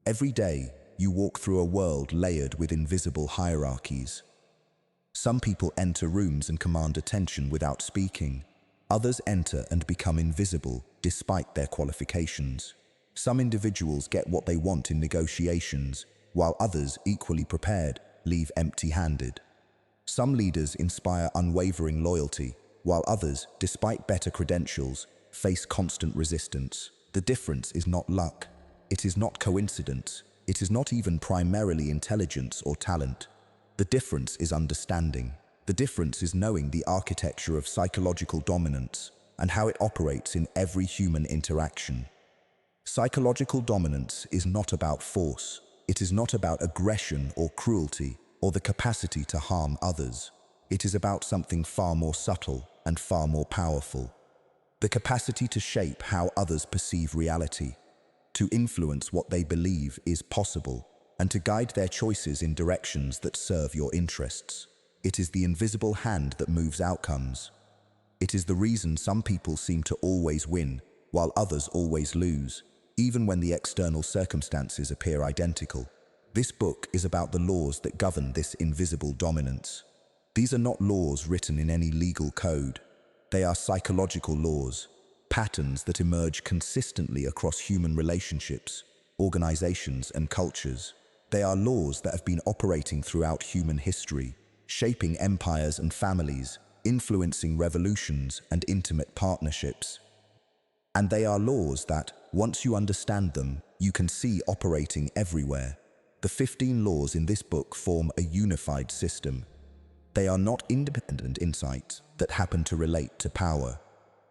Every day, you walk through a world layered with invisible hierarchies. Some people enter rooms and command attention without speaking. Others enter and become invisible despite their qualifications. Some individuals get what they want in negotiations, while others, equally prepared, leave empty-handed. Some leaders inspire unwavering loyalty, while others, despite better credentials, face constant resistance. The difference is not luck. It is not coincidence. It is not even primarily intelligence or talent. The difference is understanding. The difference is knowing the architecture of psychological dominance and how it operates in every human interaction. Psychological dominance is not about force. It is not about aggression or cruelty or the capacity to harm others. It is about something far more subtle and far more powerful. The capacity to shape how others perceive reality, to influence what they believe is possible, and to guide their choices in directions that serve your interests. It is the invisible hand that moves outcomes. It is the reason some people seem to always win, while others always lose, even when the external circumstances appear identical. This book is about the laws that govern this invisible dominance. These are not laws written in any legal code. They are psychological laws, patterns that emerge consistently across human relationships, organizations, and cultures. They are laws that have been operating throughout human history, shaping empires and families, influencing revolutions and intimate partnerships. And they are laws that, once you understand them, you can see operating everywhere. The 15 laws in this book form a unified system. They are not independent insights that happen to relate to power.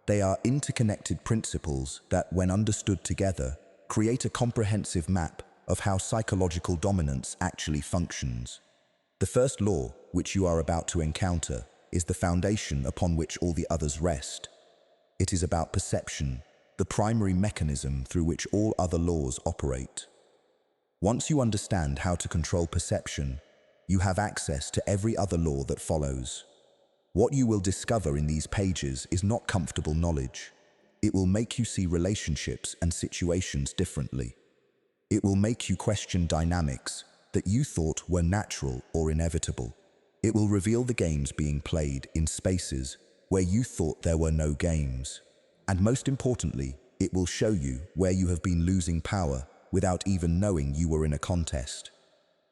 They are interconnected principles that, when understood together, create a comprehensive map of how psychological dominance actually functions. The first law, which you are about to encounter, is the foundation upon which all the others rest. It is about perception, the primary mechanism through which all other laws operate. Once you understand how to control perception, you have access to every other law that follows. What you will discover in these pages is not comfortable knowledge. It will make you see relationships and situations differently. It will make you question dynamics that you thought were natural or inevitable. It will reveal the games being played in spaces where you thought there were no games. And most importantly, it will show you where you have been losing power without even knowing you were in a contest.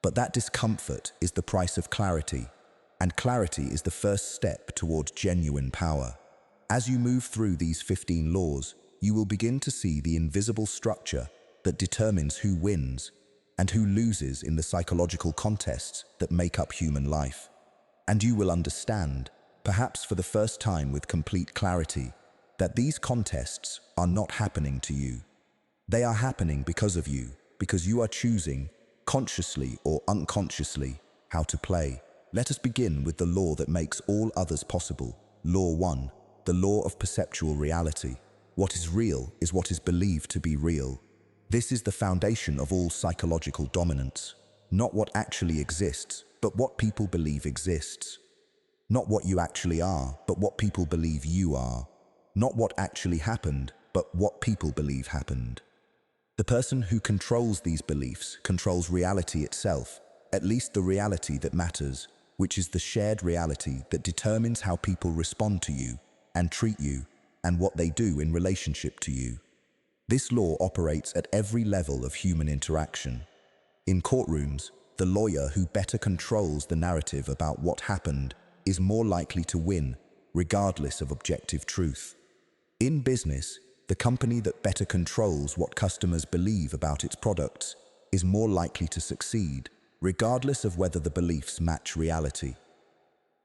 But that discomfort is the price of clarity, and clarity is the first step toward genuine power. As you move through these 15 laws, you will begin to see the invisible structure that determines who wins and who loses in the psychological contests that make up human life. And you will understand, perhaps for the first time with complete clarity, that these contests are not happening to you. They are happening because of you, because you are choosing, consciously or unconsciously, how to play. Let us begin with the law that makes all others possible. Law 1, the law of perceptual reality. What is real is what is believed to be real. This is the foundation of all psychological dominance. Not what actually exists, but what people believe exists. Not what you actually are, but what people believe you are. Not what actually happened, but what people believe happened. The person who controls these beliefs controls reality itself, at least the reality that matters, which is the shared reality that determines how people respond to you and treat you and what they do in relationship to you. This law operates at every level of human interaction. In courtrooms, the lawyer who better controls the narrative about what happened is more likely to win, regardless of objective truth. In business, the company that better controls what customers believe about its products is more likely to succeed, regardless of whether the beliefs match reality.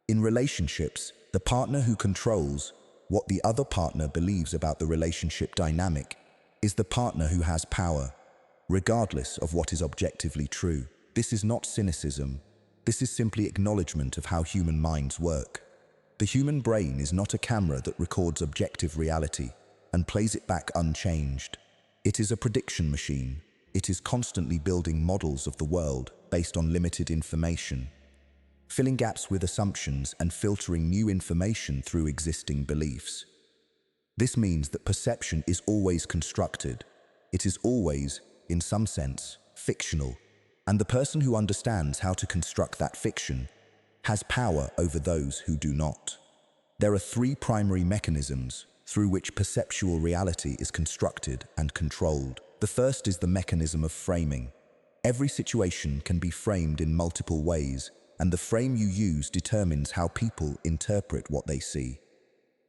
In relationships, the partner who controls what the other partner believes about the relationship dynamic is the partner who has power, regardless of what is objectively true. This is not cynicism. This is simply acknowledgement of how human minds work. The human brain is not a camera that records objective reality and plays it back unchanged. It is a prediction machine. It is constantly building models of the world based on limited information, filling gaps with assumptions and filtering new information through existing beliefs. This means that perception is always constructed. It is always, in some sense, fictional, and the person who understands how to construct that fiction has power over those who do not. There are three primary mechanisms through which perceptual reality is constructed and controlled. The first is the mechanism of framing. Every situation can be framed in multiple ways, and the frame you use determines how people interpret what they see.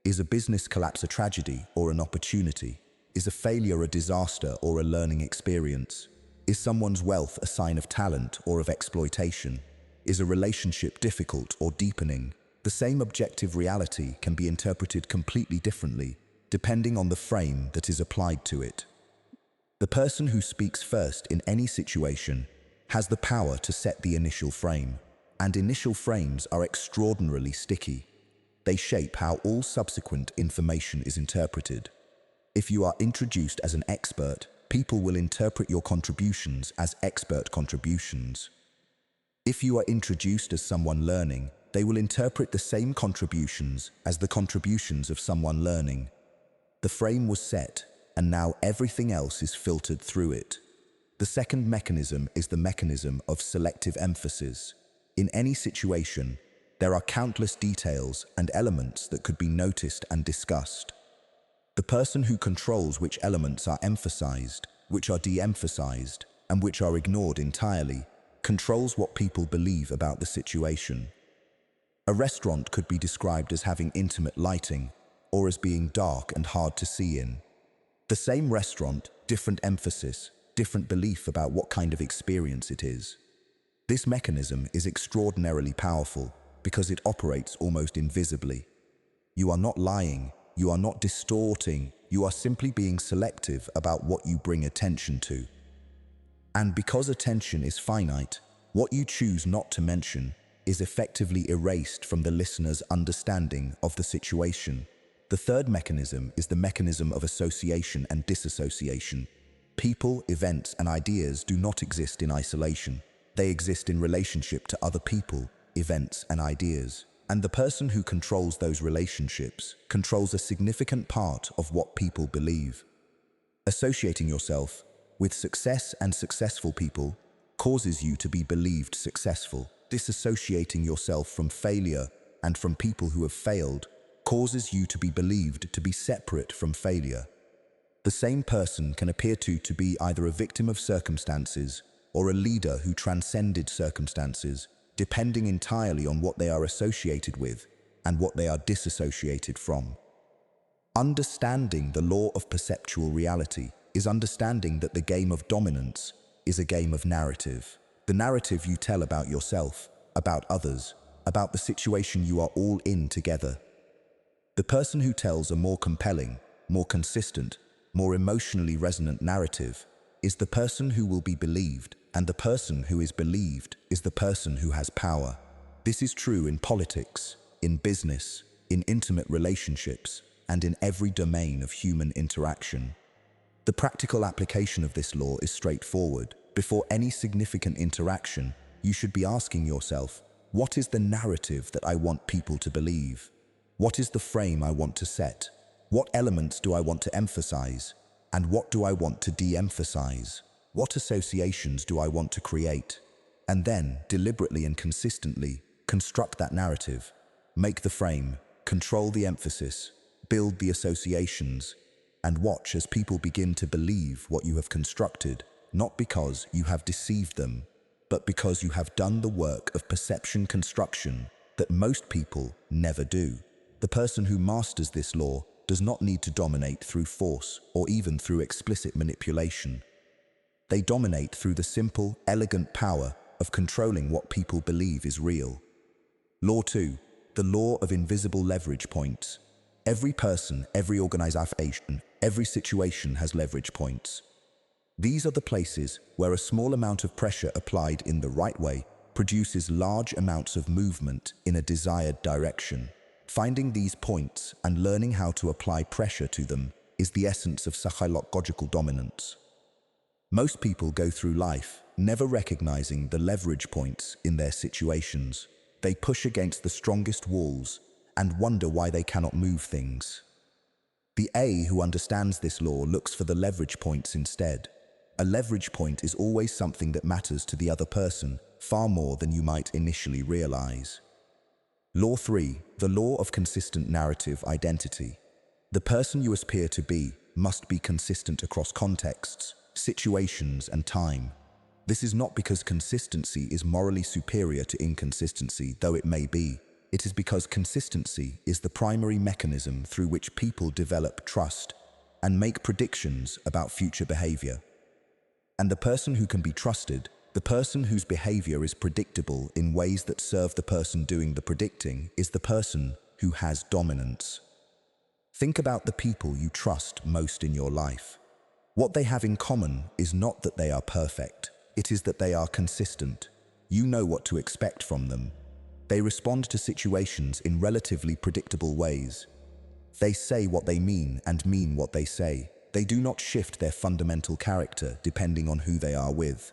Is a business collapse a tragedy or an opportunity? Is a failure a disaster or a learning experience? Is someone's wealth a sign of talent or of exploitation? Is a relationship difficult or deepening? The same objective reality can be interpreted completely differently, depending on the frame that is applied to it. The person who speaks first in any situation has the power to set the initial frame, and initial frames are extraordinarily sticky. They shape how all subsequent information is interpreted. If you are introduced as an expert, people will interpret your contributions as expert contributions. If you are introduced as someone learning, they will interpret the same contributions as the contributions of someone learning. The frame was set, and now everything else is filtered through it. The second mechanism is the mechanism of selective emphasis. In any situation, there are countless details and elements that could be noticed and discussed. The person who controls which elements are emphasized, which are de-emphasized, and which are ignored entirely, controls what people believe about the situation. A restaurant could be described as having intimate lighting, or as being dark and hard to see in. The same restaurant, different emphasis, different belief about what kind of experience it is. This mechanism is extraordinarily powerful because it operates almost invisibly. You are not lying, you are not distorting, you are simply being selective about what you bring attention to. And because attention is finite, what you choose not to mention is effectively erased from the listener's understanding of the situation. The third mechanism is the mechanism of association and disassociation. People, events, and ideas do not exist in isolation. They exist in relationship to other people, events, and ideas. And the person who controls those relationships controls a significant part of what people believe. Associating yourself with success and successful people causes you to be believed successful. Disassociating yourself from failure and from people who have failed causes you to be believed to be separate from failure. The same person can appear to be either a victim of circumstances or a leader who transcended circumstances, depending entirely on what they are associated with and what they are disassociated from. Understanding the law of perceptual reality is understanding that the game of dominance is a game of narrative. The narrative you tell about yourself, about others, about the situation you are all in together. The person who tells a more compelling, more consistent, more emotionally resonant narrative is the person who will be believed, and the person who is believed is the person who has power. This is true in politics, in business, in intimate relationships, and in every domain of human interaction. The practical application of this law is straightforward. Before any significant interaction, you should be asking yourself, what is the narrative that I want people to believe? What is the frame I want to set? What elements do I want to emphasize? And what do I want to de-emphasize? What associations do I want to create? And then, deliberately and consistently, construct that narrative. Make the frame, control the emphasis, build the associations, and watch as people begin to believe what you have constructed, not because you have deceived them, but because you have done the work of perception construction that most people never do. The person who masters this law does not need to dominate through force or even through explicit manipulation. They dominate through the simple, elegant power of controlling what people believe is real. Law 2, the law of invisible leverage points. Every person, every organization, every situation has leverage points. These are the places where a small amount of pressure applied in the right way produces large amounts of movement in a desired direction. Finding these points and learning how to apply pressure to them is the essence of psychological dominance. Most people go through life never recognizing the leverage points in their situations. They push against the strongest walls and wonder why they cannot move things. The A who understands this law looks for the leverage points instead. A leverage point is always something that matters to the other person far more than you might initially realize. Law 3. The law of consistent narrative identity. The person you aspire to be must be consistent across contexts, situations, and time. This is not because consistency is morally superior to inconsistency, though it may be. It is because consistency is the primary mechanism through which people develop trust and make predictions about future behavior. And the person who can be trusted, the person whose behavior is predictable in ways that serve the person doing the predicting, is the person who has dominance. Think about the people you trust most in your life. What they have in common is not that they are perfect. It is that they are consistent. You know what to expect from them. They respond to situations in relatively predictable ways. They say what they mean and mean what they say. They do not shift their fundamental character depending on who they are with.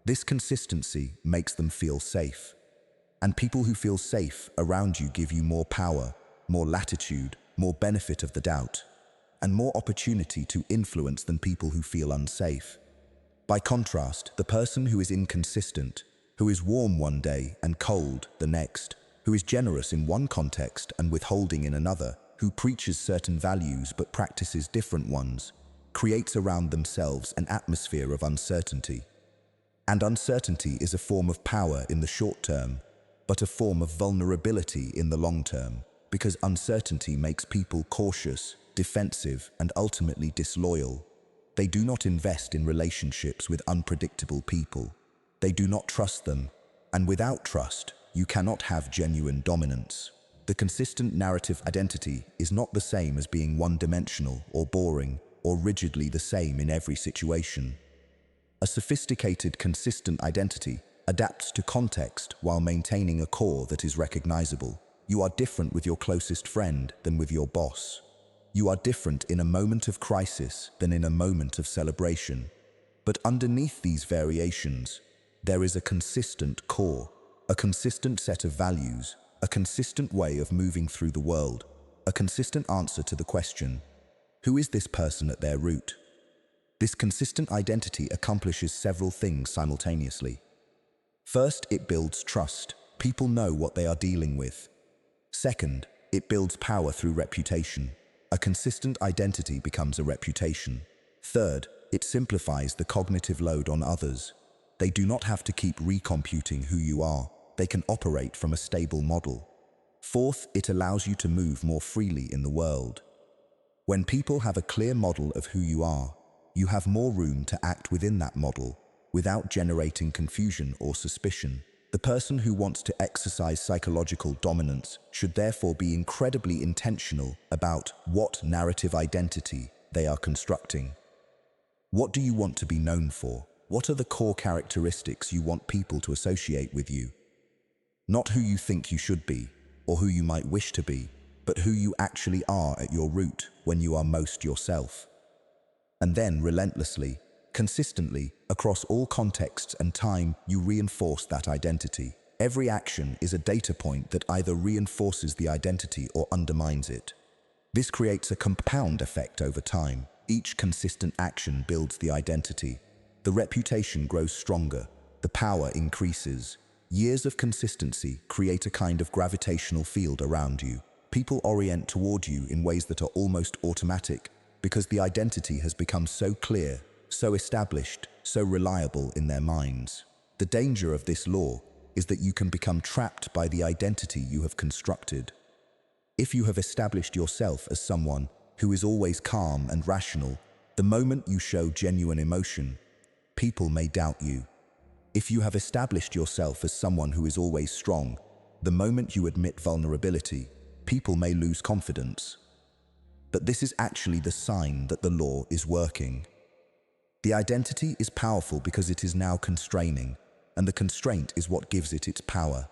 This consistency makes them feel safe. And people who feel safe around you give you more power, more latitude, more benefit of the doubt, and more opportunity to influence than people who feel unsafe. By contrast, the person who is inconsistent, who is warm one day and cold the next, who is generous in one context and withholding in another, who preaches certain values but practices different ones, creates around themselves an atmosphere of uncertainty. And uncertainty is a form of power in the short term, but a form of vulnerability in the long term, because uncertainty makes people cautious, defensive, and ultimately disloyal. They do not invest in relationships with unpredictable people. They do not trust them, and without trust, you cannot have genuine dominance. The consistent narrative identity is not the same as being one-dimensional or boring or rigidly the same in every situation. A sophisticated, consistent identity adapts to context while maintaining a core that is recognizable. You are different with your closest friend than with your boss. You are different in a moment of crisis than in a moment of celebration. But underneath these variations, there is a consistent core, a consistent set of values, a consistent way of moving through the world, a consistent answer to the question, who is this person at their root? This consistent identity accomplishes several things simultaneously. First, it builds trust. People know what they are dealing with. Second, it builds power through reputation. A consistent identity becomes a reputation. Third, it simplifies the cognitive load on others. They do not have to keep recomputing who you are. They can operate from a stable model. Fourth, it allows you to move more freely in the world. When people have a clear model of who you are, you have more room to act within that model without generating confusion or suspicion. The person who wants to exercise psychological dominance should therefore be incredibly intentional about what narrative identity they are constructing. What do you want to be known for? What are the core characteristics you want people to associate with you? Not who you think you should be or who you might wish to be, but who you actually are at your root when you are most yourself. And then, relentlessly, consistently, across all contexts and time, you reinforce that identity. Every action is a data point that either reinforces the identity or undermines it. This creates a compound effect over time. Each consistent action builds the identity. The reputation grows stronger. The power increases. Years of consistency create a kind of gravitational field around you. People orient toward you in ways that are almost automatic, because the identity has become so clear, so established, so reliable in their minds. The danger of this law is that you can become trapped by the identity you have constructed. If you have established yourself as someone who is always calm and rational, the moment you show genuine emotion, people may doubt you. If you have established yourself as someone who is always strong, the moment you admit vulnerability, people may lose confidence. But this is actually the sign that the law is working. The identity is powerful because it is now constraining, and the constraint is what gives it its power.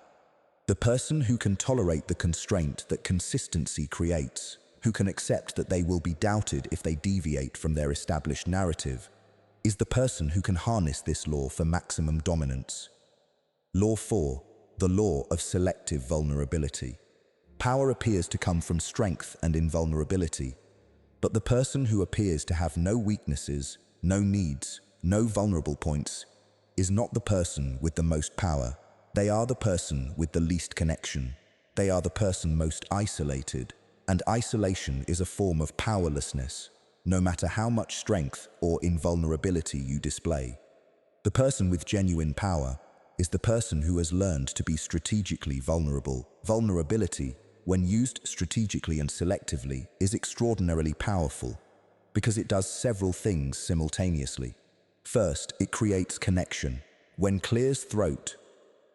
The person who can tolerate the constraint that consistency creates, who can accept that they will be doubted if they deviate from their established narrative, is the person who can harness this law for maximum dominance. Law 4, the law of selective vulnerability. Power appears to come from strength and invulnerability, but the person who appears to have no weaknesses, no needs, no vulnerable points, is not the person with the most power. They are the person with the least connection. They are the person most isolated. And isolation is a form of powerlessness, no matter how much strength or invulnerability you display. The person with genuine power is the person who has learned to be strategically vulnerable. Vulnerability, when used strategically and selectively, is extraordinarily powerful because it does several things simultaneously. First, it creates connection. When clears throat,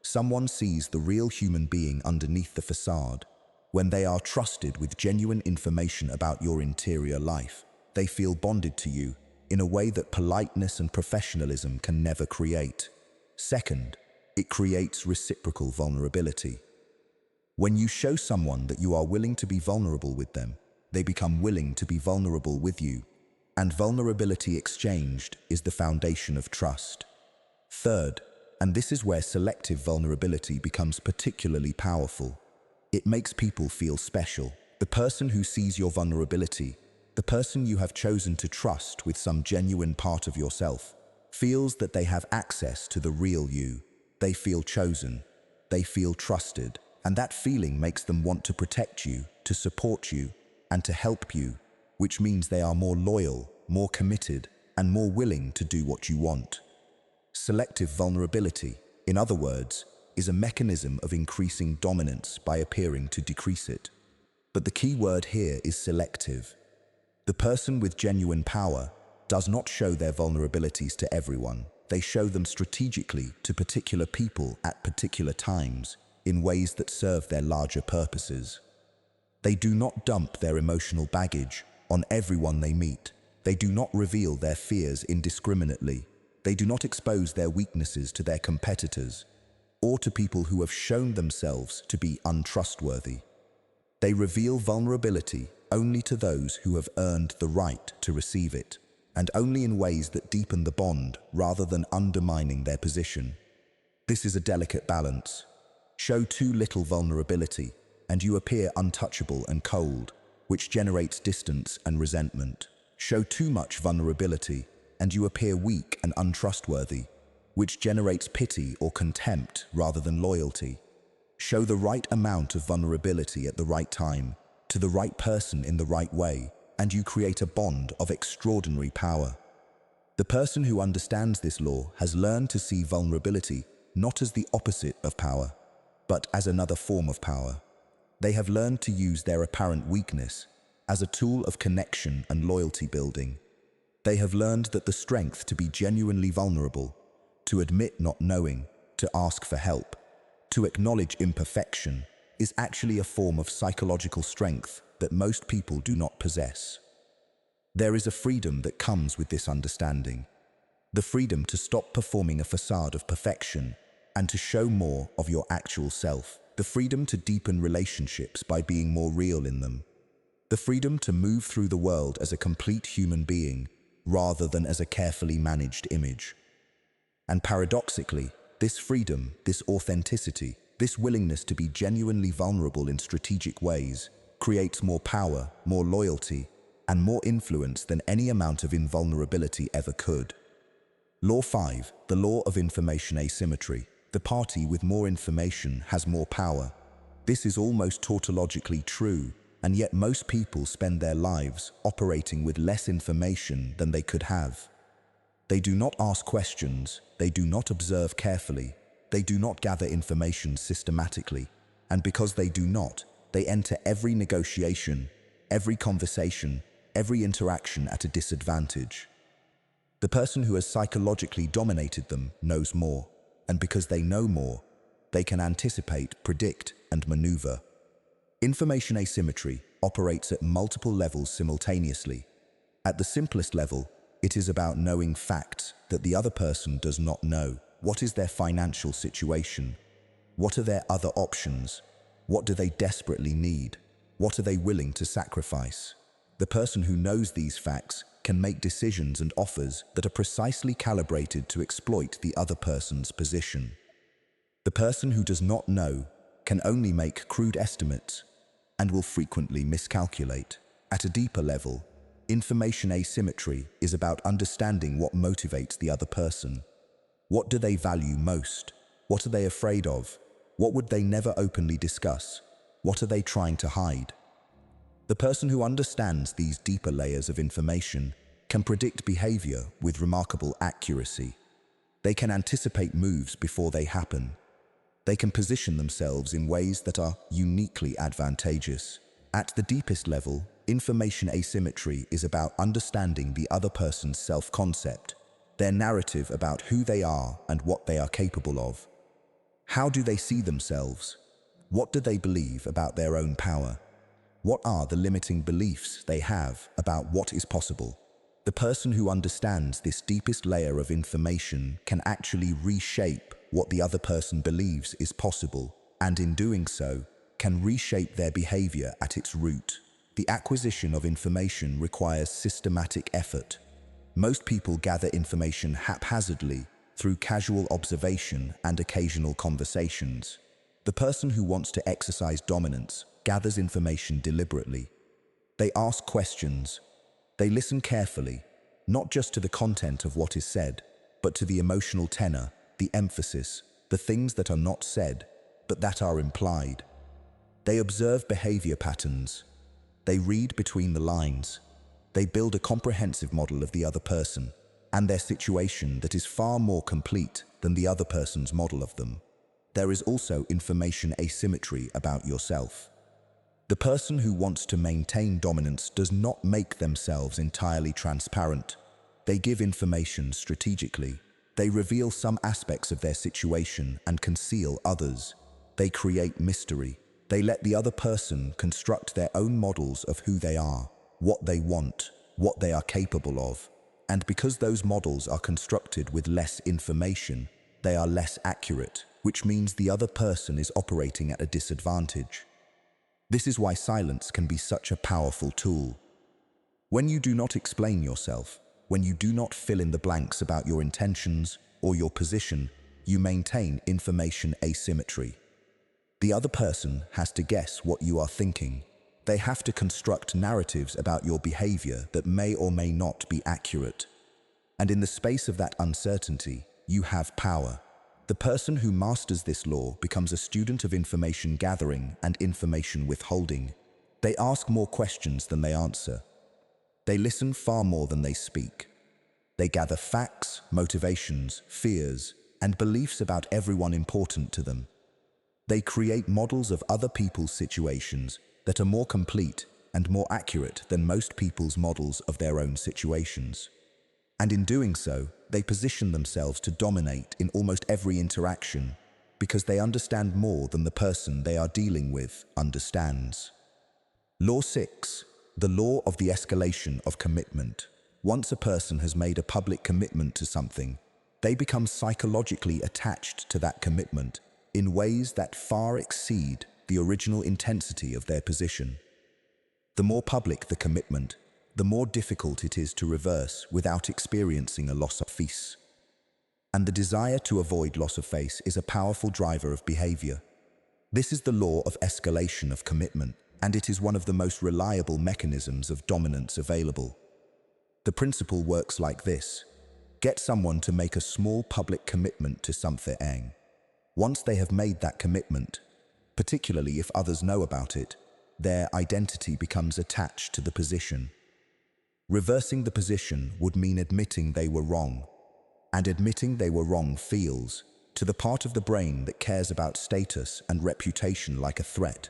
someone sees the real human being underneath the facade. When they are trusted with genuine information about your interior life, they feel bonded to you in a way that politeness and professionalism can never create. Second, it creates reciprocal vulnerability. When you show someone that you are willing to be vulnerable with them, they become willing to be vulnerable with you. And vulnerability exchanged is the foundation of trust. Third, and this is where selective vulnerability becomes particularly powerful, it makes people feel special. The person who sees your vulnerability, the person you have chosen to trust with some genuine part of yourself, feels that they have access to the real you. They feel chosen, they feel trusted, and that feeling makes them want to protect you, to support you, and to help you, which means they are more loyal, more committed, and more willing to do what you want. Selective vulnerability, in other words, is a mechanism of increasing dominance by appearing to decrease it. But the key word here is selective. The person with genuine power does not show their vulnerabilities to everyone. They show them strategically to particular people at particular times in ways that serve their larger purposes. They do not dump their emotional baggage on everyone they meet. They do not reveal their fears indiscriminately. They do not expose their weaknesses to their competitors or to people who have shown themselves to be untrustworthy. They reveal vulnerability only to those who have earned the right to receive it, and only in ways that deepen the bond rather than undermining their position. This is a delicate balance. Show too little vulnerability, and you appear untouchable and cold, which generates distance and resentment. Show too much vulnerability, and you appear weak and untrustworthy, which generates pity or contempt rather than loyalty. Show the right amount of vulnerability at the right time, to the right person in the right way, and you create a bond of extraordinary power. The person who understands this law has learned to see vulnerability not as the opposite of power, but as another form of power. They have learned to use their apparent weakness as a tool of connection and loyalty building. They have learned that the strength to be genuinely vulnerable, to admit not knowing, to ask for help, to acknowledge imperfection, is actually a form of psychological strength that most people do not possess. There is a freedom that comes with this understanding, the freedom to stop performing a facade of perfection and to show more of your actual self, the freedom to deepen relationships by being more real in them, the freedom to move through the world as a complete human being rather than as a carefully managed image. And paradoxically, this freedom, this authenticity, this willingness to be genuinely vulnerable in strategic ways creates more power, more loyalty, and more influence than any amount of invulnerability ever could. Law 5, the law of information asymmetry. The party with more information has more power. This is almost tautologically true, and yet most people spend their lives operating with less information than they could have. They do not ask questions, they do not observe carefully, they do not gather information systematically, and because they do not, they enter every negotiation, every conversation, every interaction at a disadvantage. The person who has psychologically dominated them knows more, and because they know more, they can anticipate, predict, and maneuver. Information asymmetry operates at multiple levels simultaneously. At the simplest level, it is about knowing facts that the other person does not know. What is their financial situation? What are their other options? What do they desperately need? What are they willing to sacrifice? The person who knows these facts can make decisions and offers that are precisely calibrated to exploit the other person's position. The person who does not know can only make crude estimates and will frequently miscalculate. At a deeper level, Information asymmetry is about understanding what motivates the other person. What do they value most? What are they afraid of? What would they never openly discuss? What are they trying to hide? The person who understands these deeper layers of information can predict behavior with remarkable accuracy. They can anticipate moves before they happen. They can position themselves in ways that are uniquely advantageous. At the deepest level, information asymmetry is about understanding the other person's self-concept, their narrative about who they are and what they are capable of. How do they see themselves? What do they believe about their own power? What are the limiting beliefs they have about what is possible? The person who understands this deepest layer of information can actually reshape what the other person believes is possible, and in doing so, can reshape their behavior at its root. The acquisition of information requires systematic effort. Most people gather information haphazardly through casual observation and occasional conversations. The person who wants to exercise dominance gathers information deliberately. They ask questions. They listen carefully, not just to the content of what is said, but to the emotional tenor, the emphasis, the things that are not said, but that are implied. They observe behavior patterns. They read between the lines. They build a comprehensive model of the other person and their situation that is far more complete than the other person's model of them. There is also information asymmetry about yourself. The person who wants to maintain dominance does not make themselves entirely transparent. They give information strategically. They reveal some aspects of their situation and conceal others. They create mystery. They let the other person construct their own models of who they are, what they want, what they are capable of. And because those models are constructed with less information, they are less accurate, which means the other person is operating at a disadvantage. This is why silence can be such a powerful tool. When you do not explain yourself, when you do not fill in the blanks about your intentions or your position, you maintain information asymmetry. The other person has to guess what you are thinking. They have to construct narratives about your behavior that may or may not be accurate. And in the space of that uncertainty, you have power. The person who masters this law becomes a student of information gathering and information withholding. They ask more questions than they answer. They listen far more than they speak. They gather facts, motivations, fears, and beliefs about everyone important to them. They create models of other people's situations that are more complete and more accurate than most people's models of their own situations. And in doing so, they position themselves to dominate in almost every interaction because they understand more than the person they are dealing with understands. Law 6. The law of the escalation of commitment. Once a person has made a public commitment to something, they become psychologically attached to that commitment in ways that far exceed the original intensity of their position. The more public the commitment, the more difficult it is to reverse without experiencing a loss of face. And the desire to avoid loss of face is a powerful driver of behavior. This is the law of escalation of commitment, and it is one of the most reliable mechanisms of dominance available. The principle works like this. Get someone to make a small public commitment to something. Once they have made that commitment, particularly if others know about it, their identity becomes attached to the position. Reversing the position would mean admitting they were wrong, and admitting they were wrong feels, to the part of the brain that cares about status and reputation, like a threat.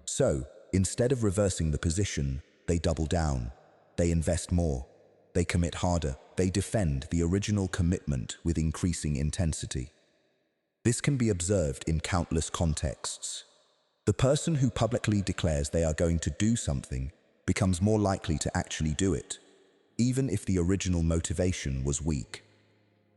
So, instead of reversing the position, they double down, they invest more, they commit harder, they defend the original commitment with increasing intensity. This can be observed in countless contexts. The person who publicly declares they are going to do something becomes more likely to actually do it, even if the original motivation was weak.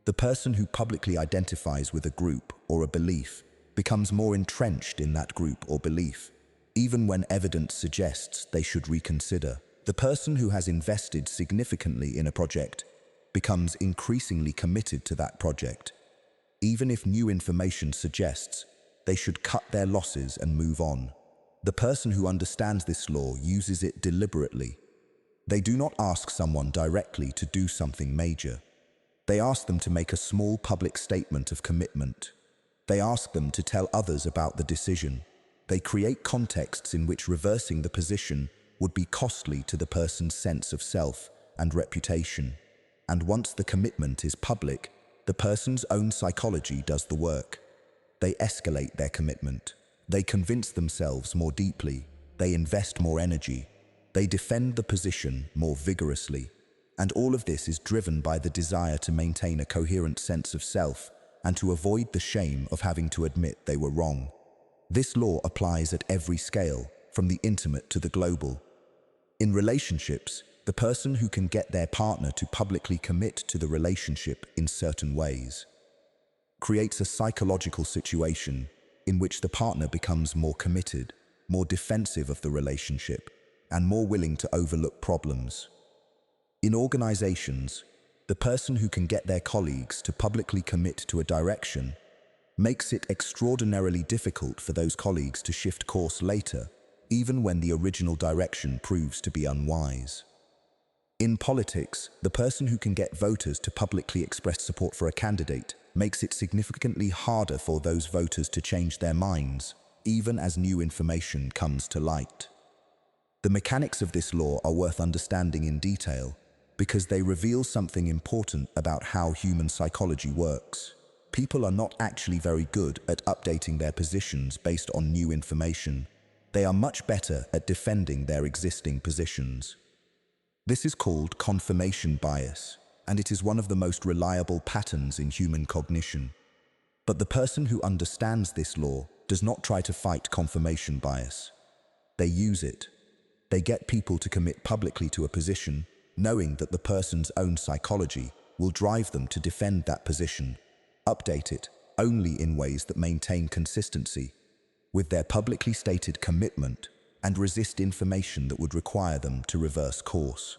The person who publicly identifies with a group or a belief becomes more entrenched in that group or belief, even when evidence suggests they should reconsider. The person who has invested significantly in a project becomes increasingly committed to that project, even if new information suggests they should cut their losses and move on. The person who understands this law uses it deliberately. They do not ask someone directly to do something major. They ask them to make a small public statement of commitment. They ask them to tell others about the decision. They create contexts in which reversing the position would be costly to the person's sense of self and reputation. And once the commitment is public, the person's own psychology does the work. They escalate their commitment. They convince themselves more deeply. They invest more energy. They defend the position more vigorously. And all of this is driven by the desire to maintain a coherent sense of self and to avoid the shame of having to admit they were wrong. This law applies at every scale, from the intimate to the global. In relationships, the person who can get their partner to publicly commit to the relationship in certain ways creates a psychological situation in which the partner becomes more committed, more defensive of the relationship, and more willing to overlook problems. In organizations, the person who can get their colleagues to publicly commit to a direction makes it extraordinarily difficult for those colleagues to shift course later, even when the original direction proves to be unwise. In politics, the person who can get voters to publicly express support for a candidate makes it significantly harder for those voters to change their minds, even as new information comes to light. The mechanics of this law are worth understanding in detail because they reveal something important about how human psychology works. People are not actually very good at updating their positions based on new information. They are much better at defending their existing positions. This is called confirmation bias, and it is one of the most reliable patterns in human cognition. But the person who understands this law does not try to fight confirmation bias. They use it. They get people to commit publicly to a position, knowing that the person's own psychology will drive them to defend that position, update it only in ways that maintain consistency with their publicly stated commitment, and resist information that would require them to reverse course.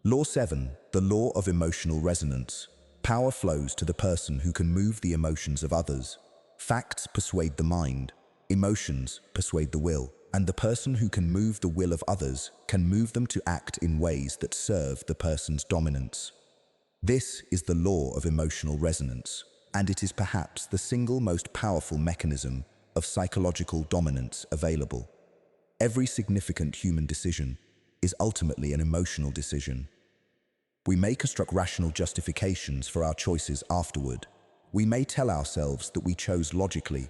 Law 7, the law of emotional resonance. Power flows to the person who can move the emotions of others. Facts persuade the mind, emotions persuade the will, and the person who can move the will of others can move them to act in ways that serve the person's dominance. This is the law of emotional resonance, and it is perhaps the single most powerful mechanism of psychological dominance available. Every significant human decision is ultimately an emotional decision. We may construct rational justifications for our choices afterward. We may tell ourselves that we chose logically,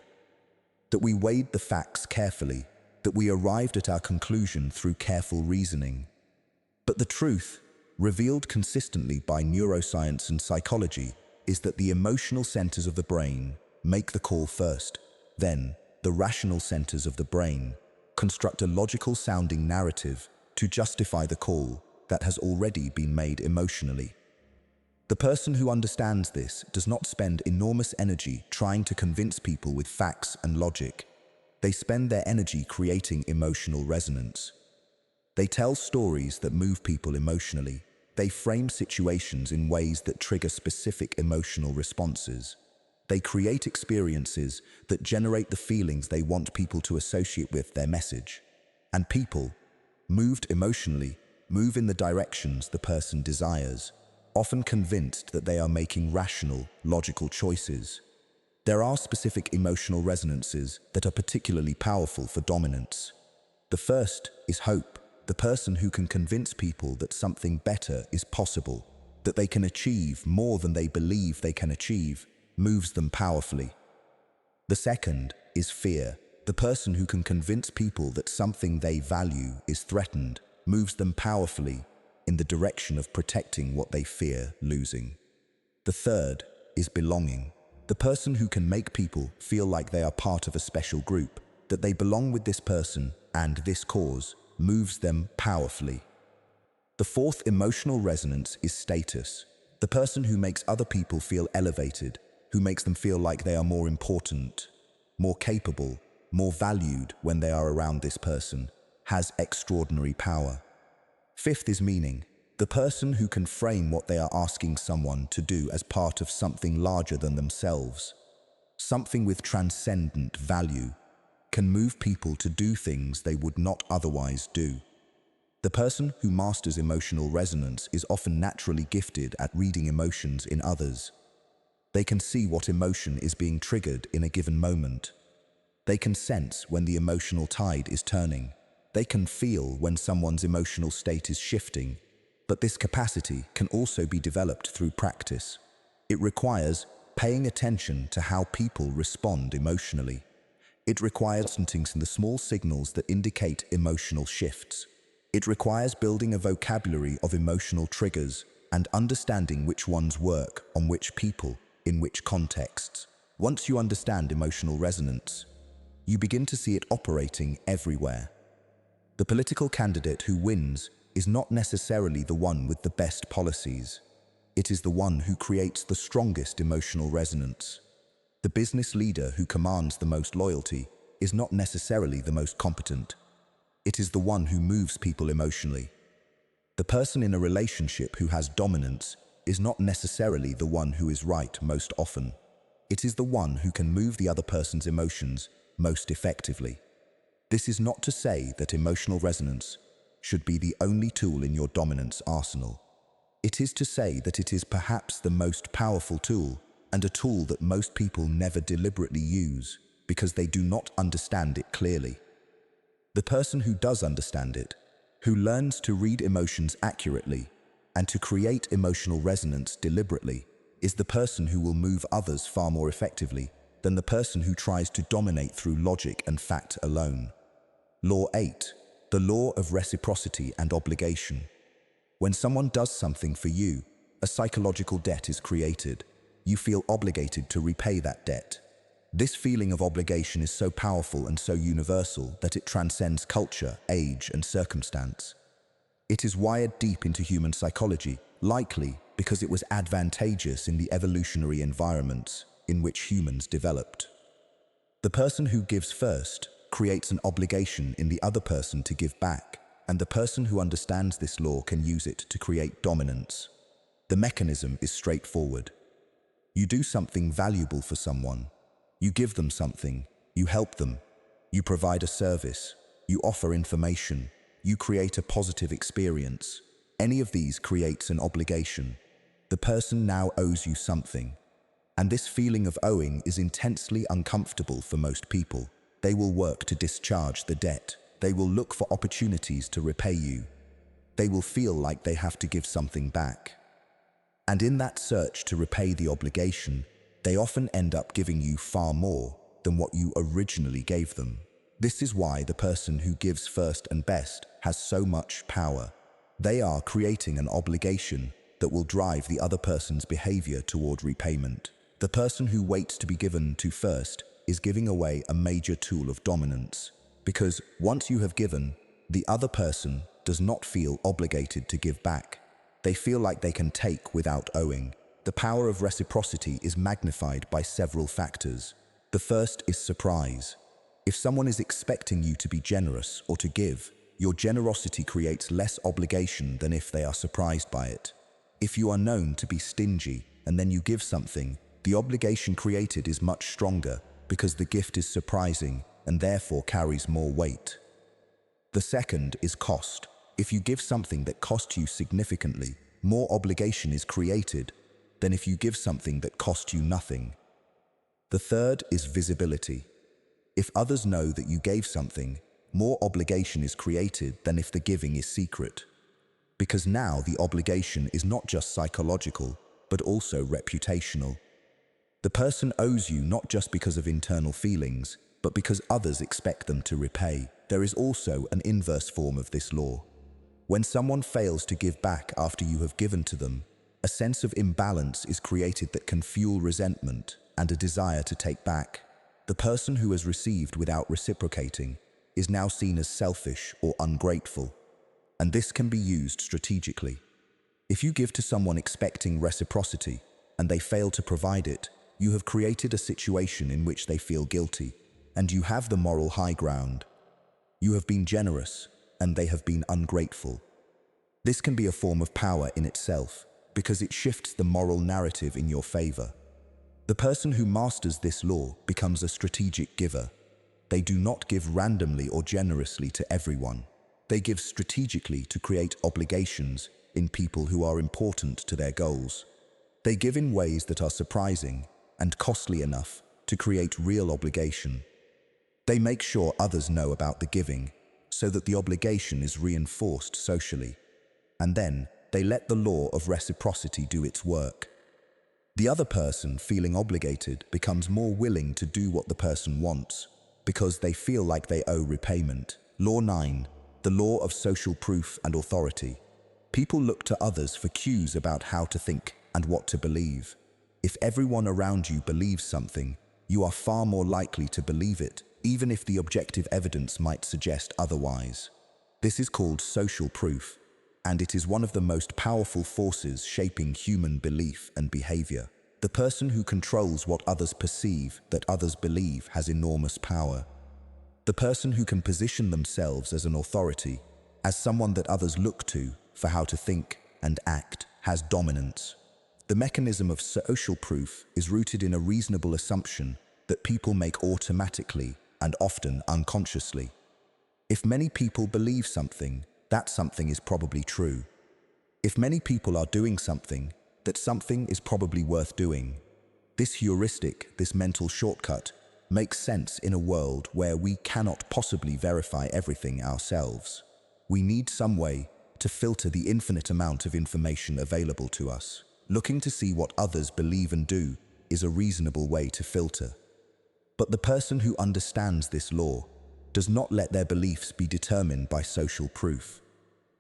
that we weighed the facts carefully, that we arrived at our conclusion through careful reasoning. But the truth, revealed consistently by neuroscience and psychology, is that the emotional centers of the brain make the call first. Then, the rational centers of the brain construct a logical-sounding narrative to justify the call that has already been made emotionally. The person who understands this does not spend enormous energy trying to convince people with facts and logic. They spend their energy creating emotional resonance. They tell stories that move people emotionally. They frame situations in ways that trigger specific emotional responses. They create experiences that generate the feelings they want people to associate with their message. And people, moved emotionally, move in the directions the person desires, often convinced that they are making rational, logical choices. There are specific emotional resonances that are particularly powerful for dominance. The first is hope, the person who can convince people that something better is possible, that they can achieve more than they believe they can achieve, moves them powerfully. The second is fear, the person who can convince people that something they value is threatened, moves them powerfully in the direction of protecting what they fear losing. The third is belonging, the person who can make people feel like they are part of a special group, that they belong with this person and this cause, moves them powerfully. The fourth emotional resonance is status, the person who makes other people feel elevated, who makes them feel like they are more important, more capable, more valued when they are around this person, has extraordinary power. Fifth is meaning, the person who can frame what they are asking someone to do as part of something larger than themselves, something with transcendent value, can move people to do things they would not otherwise do. The person who masters emotional resonance is often naturally gifted at reading emotions in others. They can see what emotion is being triggered in a given moment. They can sense when the emotional tide is turning. They can feel when someone's emotional state is shifting. But this capacity can also be developed through practice. It requires paying attention to how people respond emotionally. It requires noticing the small signals that indicate emotional shifts. It requires building a vocabulary of emotional triggers and understanding which ones work on which people, in which contexts. Once you understand emotional resonance, you begin to see it operating everywhere. The political candidate who wins is not necessarily the one with the best policies. It is the one who creates the strongest emotional resonance. The business leader who commands the most loyalty is not necessarily the most competent. It is the one who moves people emotionally. The person in a relationship who has dominance is not necessarily the one who is right most often. It is the one who can move the other person's emotions most effectively. This is not to say that emotional resonance should be the only tool in your dominance arsenal. It is to say that it is perhaps the most powerful tool, and a tool that most people never deliberately use because they do not understand it clearly. The person who does understand it, who learns to read emotions accurately and to create emotional resonance deliberately, is the person who will move others far more effectively than the person who tries to dominate through logic and fact alone. Law 8. The law of reciprocity and obligation. When someone does something for you, a psychological debt is created. You feel obligated to repay that debt. This feeling of obligation is so powerful and so universal that it transcends culture, age, and circumstance. It is wired deep into human psychology, likely because it was advantageous in the evolutionary environments in which humans developed. The person who gives first creates an obligation in the other person to give back, and the person who understands this law can use it to create dominance. The mechanism is straightforward. You do something valuable for someone. You give them something. You help them. You provide a service. You offer information. You create a positive experience. Any of these creates an obligation. The person now owes you something. And this feeling of owing is intensely uncomfortable for most people. They will work to discharge the debt. They will look for opportunities to repay you. They will feel like they have to give something back. And in that search to repay the obligation, they often end up giving you far more than what you originally gave them. This is why the person who gives first and best has so much power. They are creating an obligation that will drive the other person's behavior toward repayment. The person who waits to be given to first is giving away a major tool of dominance. Because once you have given, the other person does not feel obligated to give back. They feel like they can take without owing. The power of reciprocity is magnified by several factors. The first is surprise. If someone is expecting you to be generous or to give, your generosity creates less obligation than if they are surprised by it. If you are known to be stingy and then you give something, the obligation created is much stronger because the gift is surprising and therefore carries more weight. The second is cost. If you give something that costs you significantly, more obligation is created than if you give something that costs you nothing. The third is visibility. If others know that you gave something, more obligation is created than if the giving is secret. Because now the obligation is not just psychological, but also reputational. The person owes you not just because of internal feelings, but because others expect them to repay. There is also an inverse form of this law. When someone fails to give back after you have given to them, a sense of imbalance is created that can fuel resentment and a desire to take back. The person who has received without reciprocating is now seen as selfish or ungrateful, and this can be used strategically. If you give to someone expecting reciprocity and they fail to provide it, you have created a situation in which they feel guilty, and you have the moral high ground. You have been generous, and they have been ungrateful. This can be a form of power in itself, because it shifts the moral narrative in your favor. The person who masters this law becomes a strategic giver. They do not give randomly or generously to everyone. They give strategically to create obligations in people who are important to their goals. They give in ways that are surprising and costly enough to create real obligation. They make sure others know about the giving so that the obligation is reinforced socially. And then they let the law of reciprocity do its work. The other person, feeling obligated, becomes more willing to do what the person wants because they feel like they owe repayment. Law 9. The law of social proof and authority. People look to others for cues about how to think and what to believe. If everyone around you believes something, you are far more likely to believe it, even if the objective evidence might suggest otherwise. This is called social proof, and it is one of the most powerful forces shaping human belief and behavior. The person who controls what others perceive that others believe has enormous power. The person who can position themselves as an authority, as someone that others look to for how to think and act, has dominance. The mechanism of social proof is rooted in a reasonable assumption that people make automatically and often unconsciously. If many people believe something, that something is probably true. If many people are doing something, that something is probably worth doing. This heuristic, this mental shortcut, makes sense in a world where we cannot possibly verify everything ourselves. We need some way to filter the infinite amount of information available to us. Looking to see what others believe and do is a reasonable way to filter. But the person who understands this law does not let their beliefs be determined by social proof.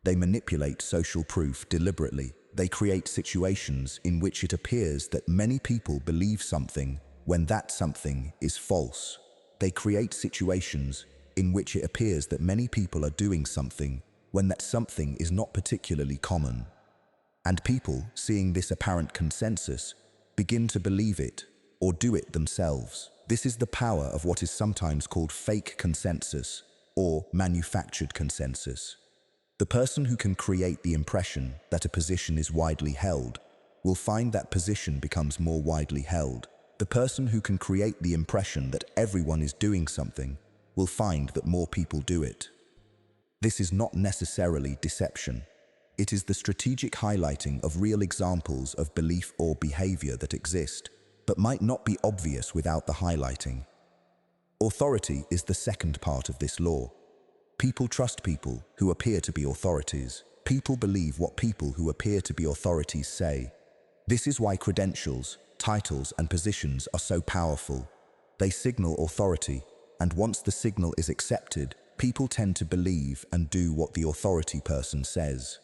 They manipulate social proof deliberately. They create situations in which it appears that many people believe something when that something is false. They create situations in which it appears that many people are doing something when that something is not particularly common. And people, seeing this apparent consensus, begin to believe it or do it themselves. This is the power of what is sometimes called fake consensus or manufactured consensus. The person who can create the impression that a position is widely held will find that position becomes more widely held. The person who can create the impression that everyone is doing something will find that more people do it. This is not necessarily deception. It is the strategic highlighting of real examples of belief or behavior that exist, but might not be obvious without the highlighting. Authority is the second part of this law. People trust people who appear to be authorities. People believe what people who appear to be authorities say. This is why credentials, titles, and positions are so powerful. They signal authority, and once the signal is accepted, people tend to believe and do what the authority person says.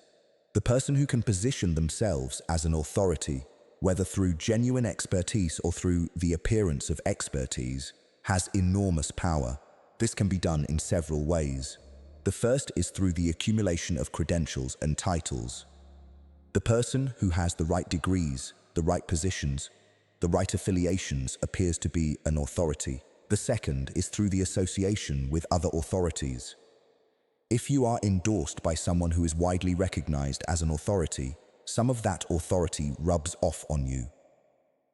The person who can position themselves as an authority, whether through genuine expertise or through the appearance of expertise, has enormous power. This can be done in several ways. The first is through the accumulation of credentials and titles. The person who has the right degrees, the right positions, the right affiliations appears to be an authority. The second is through the association with other authorities. If you are endorsed by someone who is widely recognized as an authority, some of that authority rubs off on you.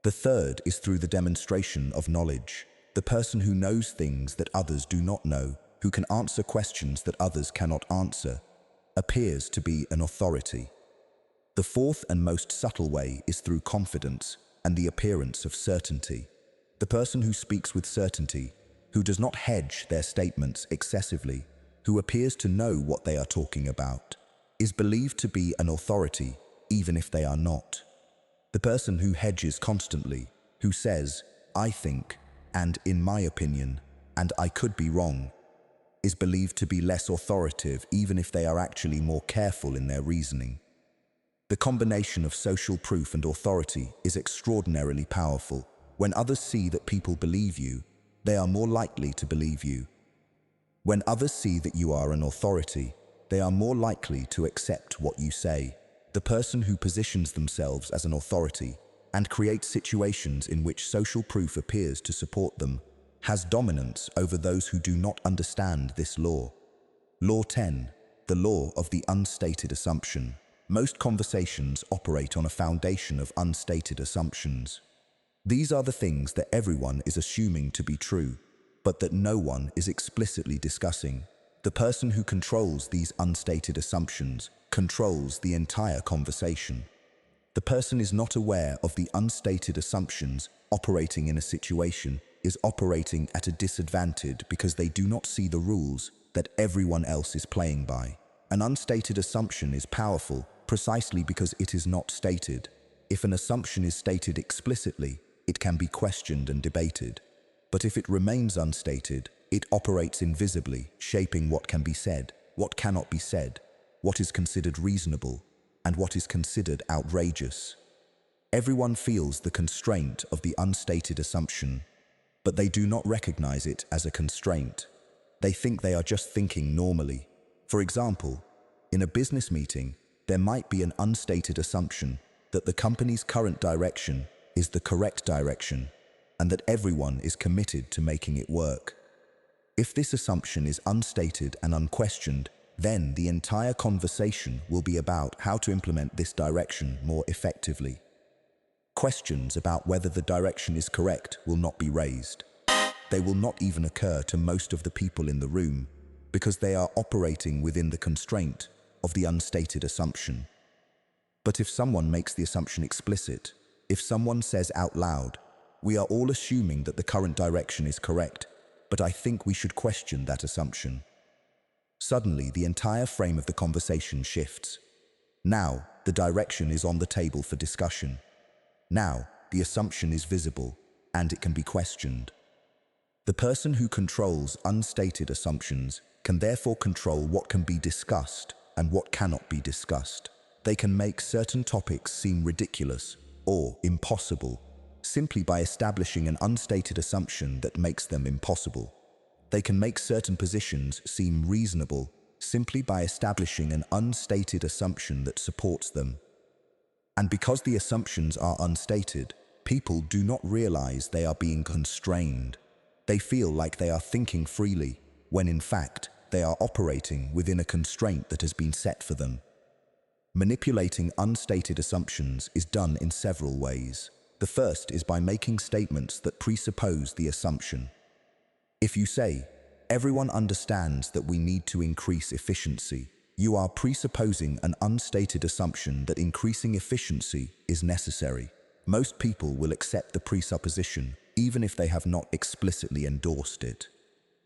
The third is through the demonstration of knowledge. The person who knows things that others do not know, who can answer questions that others cannot answer, appears to be an authority. The fourth and most subtle way is through confidence and the appearance of certainty. The person who speaks with certainty, who does not hedge their statements excessively, who appears to know what they are talking about, is believed to be an authority, even if they are not. The person who hedges constantly, who says, "I think," and "in my opinion," and "I could be wrong," is believed to be less authoritative even if they are actually more careful in their reasoning. The combination of social proof and authority is extraordinarily powerful. When others see that people believe you, they are more likely to believe you. When others see that you are an authority, they are more likely to accept what you say. The person who positions themselves as an authority and creates situations in which social proof appears to support them has dominance over those who do not understand this law. Law 10, the law of the unstated assumption. Most conversations operate on a foundation of unstated assumptions. These are the things that everyone is assuming to be true, but that no one is explicitly discussing. The person who controls these unstated assumptions controls the entire conversation. The person is not aware of the unstated assumptions operating in a situation is operating at a disadvantage because they do not see the rules that everyone else is playing by. An unstated assumption is powerful precisely because it is not stated. If an assumption is stated explicitly, it can be questioned and debated. But if it remains unstated, it operates invisibly, shaping what can be said, what cannot be said, what is considered reasonable, and what is considered outrageous. Everyone feels the constraint of the unstated assumption, but they do not recognize it as a constraint. They think they are just thinking normally. For example, in a business meeting, there might be an unstated assumption that the company's current direction is the correct direction and that everyone is committed to making it work. If this assumption is unstated and unquestioned, then the entire conversation will be about how to implement this direction more effectively. Questions about whether the direction is correct will not be raised. They will not even occur to most of the people in the room because they are operating within the constraint of the unstated assumption. But if someone makes the assumption explicit, if someone says out loud, "We are all assuming that the current direction is correct, but I think we should question that assumption," suddenly, the entire frame of the conversation shifts. Now, the direction is on the table for discussion. Now, the assumption is visible, and it can be questioned. The person who controls unstated assumptions can therefore control what can be discussed and what cannot be discussed. They can make certain topics seem ridiculous or impossible simply by establishing an unstated assumption that makes them impossible. They can make certain positions seem reasonable simply by establishing an unstated assumption that supports them. And because the assumptions are unstated, people do not realize they are being constrained. They feel like they are thinking freely, when in fact, they are operating within a constraint that has been set for them. Manipulating unstated assumptions is done in several ways. The first is by making statements that presuppose the assumption. If you say, "Everyone understands that we need to increase efficiency," you are presupposing an unstated assumption that increasing efficiency is necessary. Most people will accept the presupposition, even if they have not explicitly endorsed it.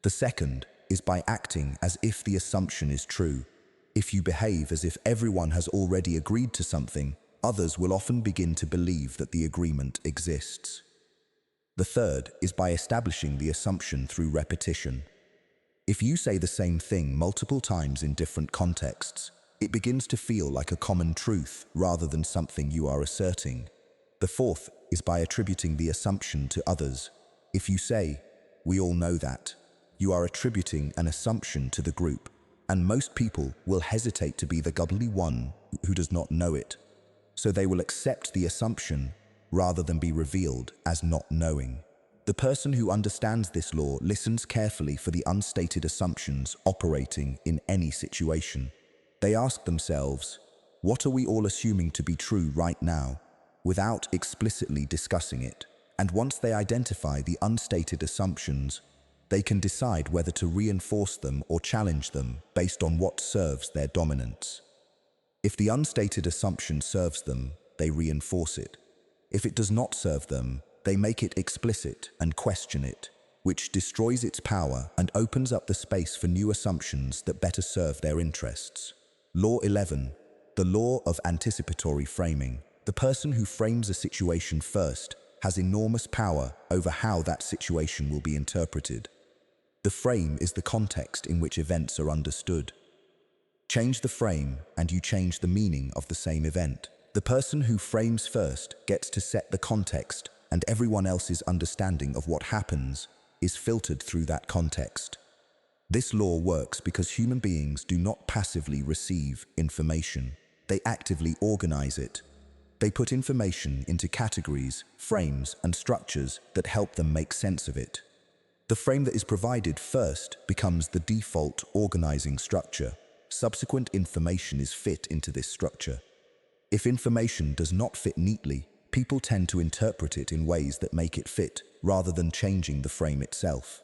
The second is by acting as if the assumption is true. If you behave as if everyone has already agreed to something, others will often begin to believe that the agreement exists. The third is by establishing the assumption through repetition. If you say the same thing multiple times in different contexts, it begins to feel like a common truth rather than something you are asserting. The fourth is by attributing the assumption to others. If you say, "We all know that," you are attributing an assumption to the group, and most people will hesitate to be the godly one who does not know it. So they will accept the assumption rather than be revealed as not knowing. The person who understands this law listens carefully for the unstated assumptions operating in any situation. They ask themselves, "What are we all assuming to be true right now?" without explicitly discussing it. And once they identify the unstated assumptions, they can decide whether to reinforce them or challenge them based on what serves their dominance. If the unstated assumption serves them, they reinforce it. If it does not serve them, they make it explicit and question it, which destroys its power and opens up the space for new assumptions that better serve their interests. Law 11. The law of anticipatory framing. The person who frames a situation first has enormous power over how that situation will be interpreted. The frame is the context in which events are understood. Change the frame and you change the meaning of the same event. The person who frames first gets to set the context, and everyone else's understanding of what happens is filtered through that context. This law works because human beings do not passively receive information. They actively organize it. They put information into categories, frames, and structures that help them make sense of it. The frame that is provided first becomes the default organizing structure. Subsequent information is fit into this structure. If information does not fit neatly, people tend to interpret it in ways that make it fit, rather than changing the frame itself.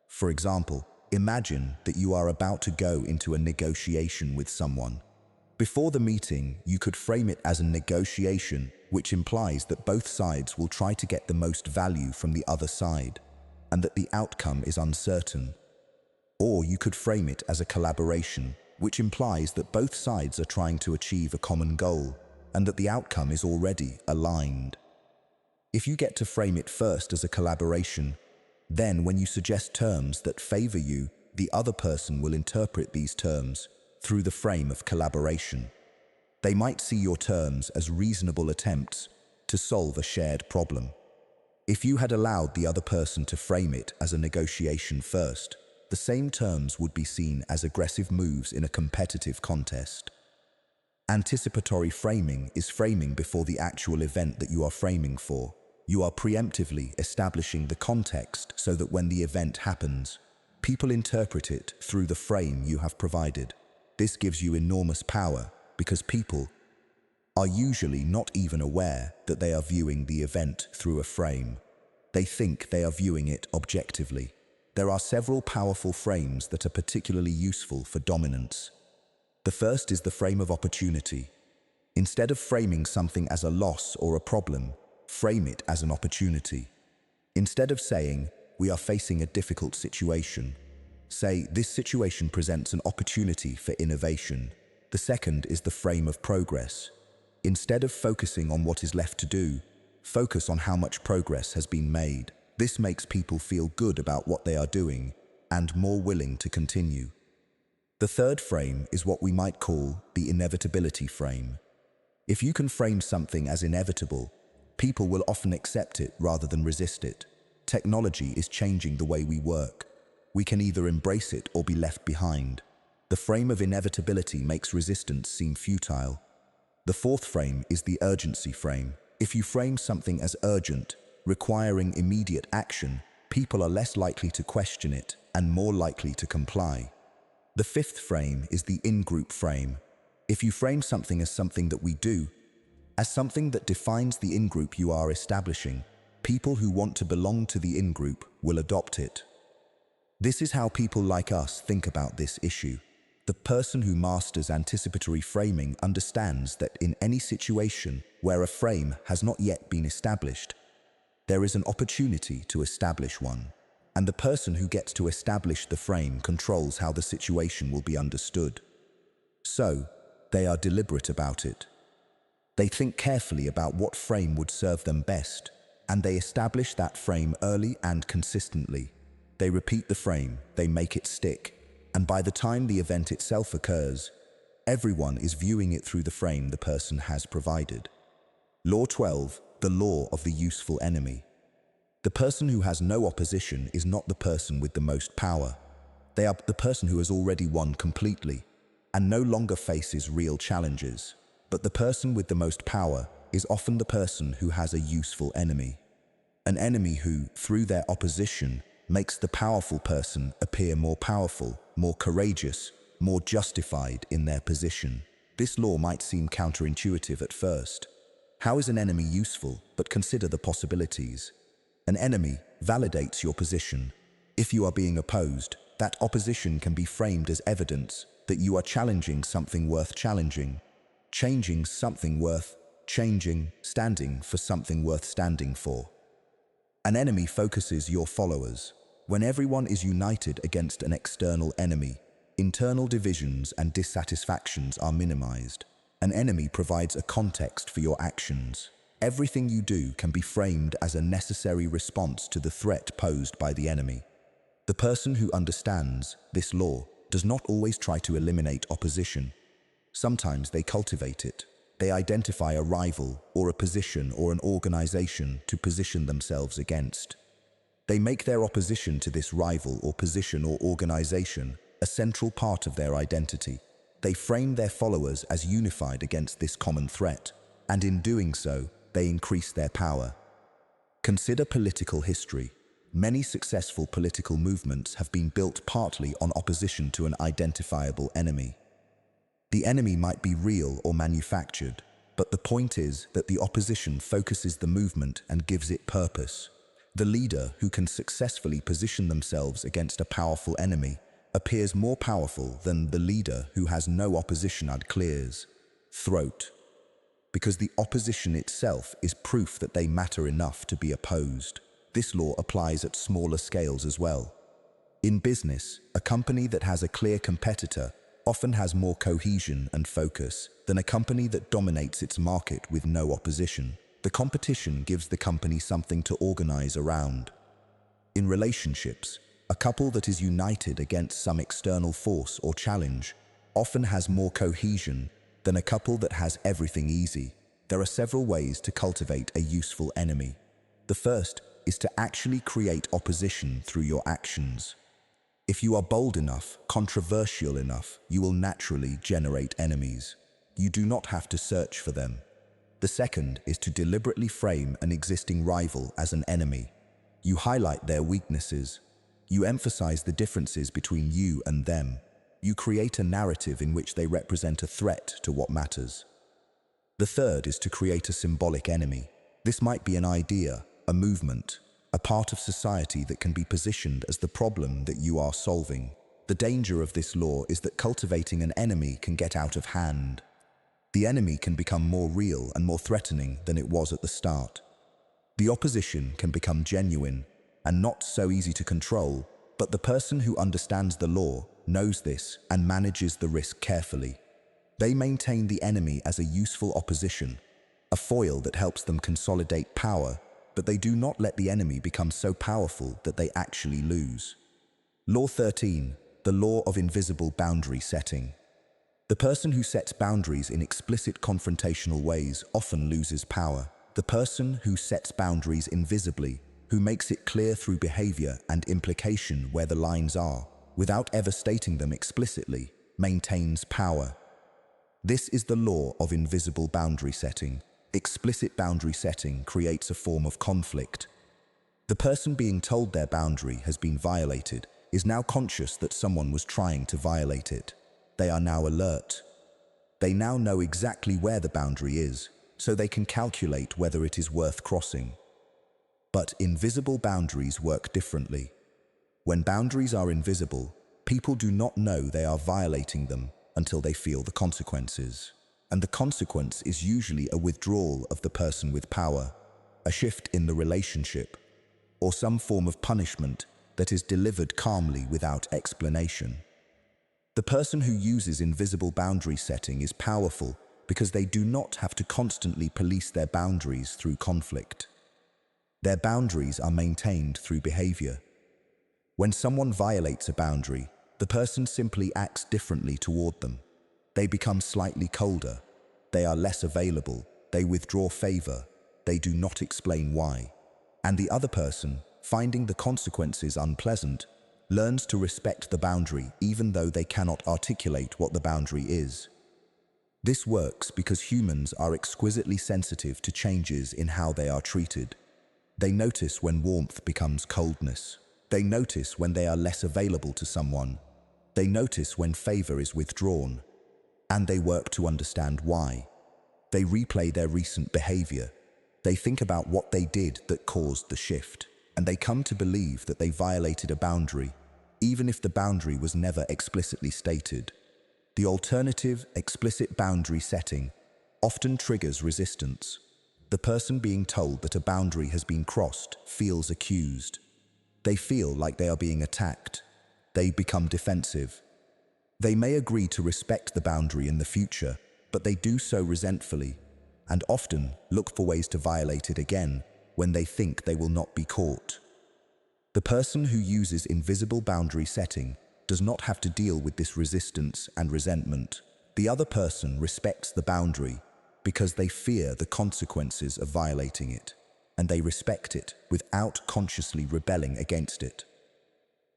For example, Imagine that you are about to go into a negotiation with someone. Before the meeting, you could frame it as a negotiation, which implies that both sides will try to get the most value from the other side, and that the outcome is uncertain. Or you could frame it as a collaboration, which implies that both sides are trying to achieve a common goal, and that the outcome is already aligned. If you get to frame it first as a collaboration, then when you suggest terms that favor you, the other person will interpret these terms through the frame of collaboration. They might see your terms as reasonable attempts to solve a shared problem. If you had allowed the other person to frame it as a negotiation first, the same terms would be seen as aggressive moves in a competitive contest. Anticipatory framing is framing before the actual event that you are framing for. You are preemptively establishing the context so that when the event happens, people interpret it through the frame you have provided. This gives you enormous power because people are usually not even aware that they are viewing the event through a frame. They think they are viewing it objectively. There are several powerful frames that are particularly useful for dominance. The first is the frame of opportunity. Instead of framing something as a loss or a problem, frame it as an opportunity. Instead of saying, "We are facing a difficult situation," say, "This situation presents an opportunity for innovation." The second is the frame of progress. Instead of focusing on what is left to do, focus on how much progress has been made. This makes people feel good about what they are doing and more willing to continue. The third frame is what we might call the inevitability frame. If you can frame something as inevitable, people will often accept it rather than resist it. Technology is changing the way we work. We can either embrace it or be left behind. The frame of inevitability makes resistance seem futile. The fourth frame is the urgency frame. If you frame something as urgent, requiring immediate action, people are less likely to question it and more likely to comply. The fifth frame is the in-group frame. If you frame something as something that we do, as something that defines the in-group you are establishing, people who want to belong to the in-group will adopt it. This is how people like us think about this issue. The person who masters anticipatory framing understands that in any situation where a frame has not yet been established, there is an opportunity to establish one, and the person who gets to establish the frame controls how the situation will be understood. So, they are deliberate about it. They think carefully about what frame would serve them best, and they establish that frame early and consistently. They repeat the frame, they make it stick, and by the time the event itself occurs, everyone is viewing it through the frame the person has provided. Law 12, the law of the useful enemy. The person who has no opposition is not the person with the most power. They are the person who has already won completely and no longer faces real challenges. But the person with the most power is often the person who has a useful enemy. An enemy who, through their opposition, makes the powerful person appear more powerful, more courageous, more justified in their position. This law might seem counterintuitive at first. How is an enemy useful? But consider the possibilities. An enemy validates your position. If you are being opposed, that opposition can be framed as evidence that you are challenging something worth challenging, changing something worth changing, standing for something worth standing for. An enemy focuses your followers. When everyone is united against an external enemy, internal divisions and dissatisfactions are minimized. An enemy provides a context for your actions. Everything you do can be framed as a necessary response to the threat posed by the enemy. The person who understands this law does not always try to eliminate opposition. Sometimes they cultivate it. They identify a rival or a position or an organization to position themselves against. They make their opposition to this rival or position or organization a central part of their identity. They frame their followers as unified against this common threat, and in doing so, they increase their power. Consider political history. Many successful political movements have been built partly on opposition to an identifiable enemy. The enemy might be real or manufactured, but the point is that the opposition focuses the movement and gives it purpose. The leader who can successfully position themselves against a powerful enemy appears more powerful than the leader who has no opposition and clears throat, because the opposition itself is proof that they matter enough to be opposed. This law applies at smaller scales as well. In business, a company that has a clear competitor often has more cohesion and focus than a company that dominates its market with no opposition. The competition gives the company something to organize around. In relationships, a couple that is united against some external force or challenge often has more cohesion than a couple that has everything easy. There are several ways to cultivate a useful enemy. The first is to actually create opposition through your actions. If you are bold enough, controversial enough, you will naturally generate enemies. You do not have to search for them. The second is to deliberately frame an existing rival as an enemy. You highlight their weaknesses. You emphasize the differences between you and them. You create a narrative in which they represent a threat to what matters. The third is to create a symbolic enemy. This might be an idea, a movement, a part of society that can be positioned as the problem that you are solving. The danger of this law is that cultivating an enemy can get out of hand. The enemy can become more real and more threatening than it was at the start. The opposition can become genuine and not so easy to control, but the person who understands the law knows this and manages the risk carefully. They maintain the enemy as a useful opposition, a foil that helps them consolidate power, but they do not let the enemy become so powerful that they actually lose. Law 13, the law of invisible boundary setting. The person who sets boundaries in explicit confrontational ways often loses power. The person who sets boundaries invisibly, who makes it clear through behavior and implication where the lines are, without ever stating them explicitly, maintains power. This is the law of invisible boundary setting. Explicit boundary setting creates a form of conflict. The person being told their boundary has been violated is now conscious that someone was trying to violate it. They are now alert. They now know exactly where the boundary is, so they can calculate whether it is worth crossing. But invisible boundaries work differently. When boundaries are invisible, people do not know they are violating them until they feel the consequences. And the consequence is usually a withdrawal of the person with power, a shift in the relationship, or some form of punishment that is delivered calmly without explanation. The person who uses invisible boundary setting is powerful because they do not have to constantly police their boundaries through conflict. Their boundaries are maintained through behavior. When someone violates a boundary, the person simply acts differently toward them. They become slightly colder. They are less available. They withdraw favor. They do not explain why. And the other person, finding the consequences unpleasant, learns to respect the boundary even though they cannot articulate what the boundary is. This works because humans are exquisitely sensitive to changes in how they are treated. They notice when warmth becomes coldness. They notice when they are less available to someone. They notice when favor is withdrawn. And they work to understand why. They replay their recent behavior. They think about what they did that caused the shift. And they come to believe that they violated a boundary, even if the boundary was never explicitly stated. The alternative, explicit boundary setting often triggers resistance. The person being told that a boundary has been crossed feels accused. They feel like they are being attacked. They become defensive. They may agree to respect the boundary in the future, but they do so resentfully, and often look for ways to violate it again when they think they will not be caught. The person who uses invisible boundary setting does not have to deal with this resistance and resentment. The other person respects the boundary because they fear the consequences of violating it, and they respect it without consciously rebelling against it.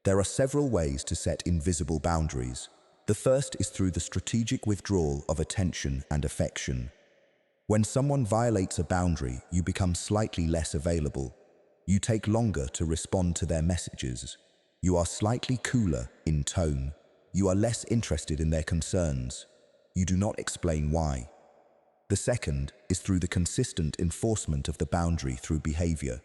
There are several ways to set invisible boundaries. The first is through the strategic withdrawal of attention and affection. When someone violates a boundary, you become slightly less available. You take longer to respond to their messages. You are slightly cooler in tone. You are less interested in their concerns. You do not explain why. The second is through the consistent enforcement of the boundary through behavior.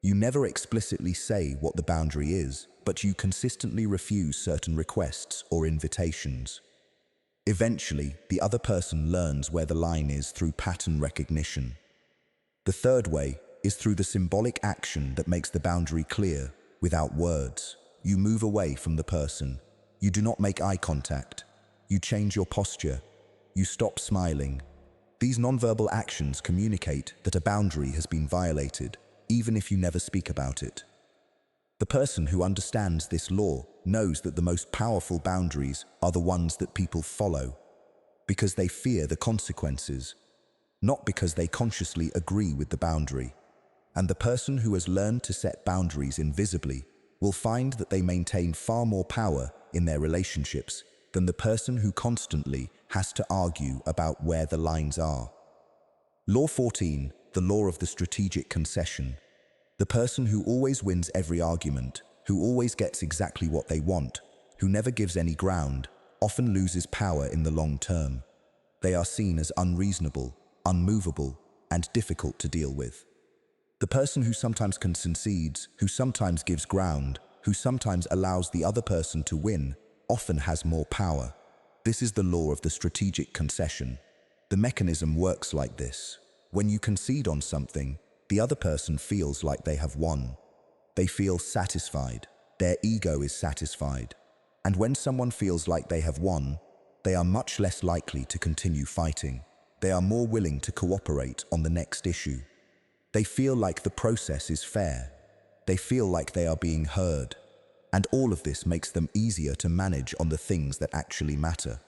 You never explicitly say what the boundary is, but you consistently refuse certain requests or invitations. Eventually, the other person learns where the line is through pattern recognition. The third way is through the symbolic action that makes the boundary clear without words. You move away from the person. You do not make eye contact. You change your posture. You stop smiling. These nonverbal actions communicate that a boundary has been violated, even if you never speak about it. The person who understands this law knows that the most powerful boundaries are the ones that people follow, because they fear the consequences, not because they consciously agree with the boundary. And the person who has learned to set boundaries invisibly will find that they maintain far more power in their relationships than the person who constantly has to argue about where the lines are. Law 14, the law of the strategic concession. The person who always wins every argument, who always gets exactly what they want, who never gives any ground, often loses power in the long term. They are seen as unreasonable, unmovable, and difficult to deal with. The person who sometimes concedes, who sometimes gives ground, who sometimes allows the other person to win, often has more power. This is the law of the strategic concession. The mechanism works like this. When you concede on something, the other person feels like they have won. They feel satisfied. Their ego is satisfied. And when someone feels like they have won, they are much less likely to continue fighting. They are more willing to cooperate on the next issue. They feel like the process is fair. They feel like they are being heard. And all of this makes them easier to manage on the things that actually matter.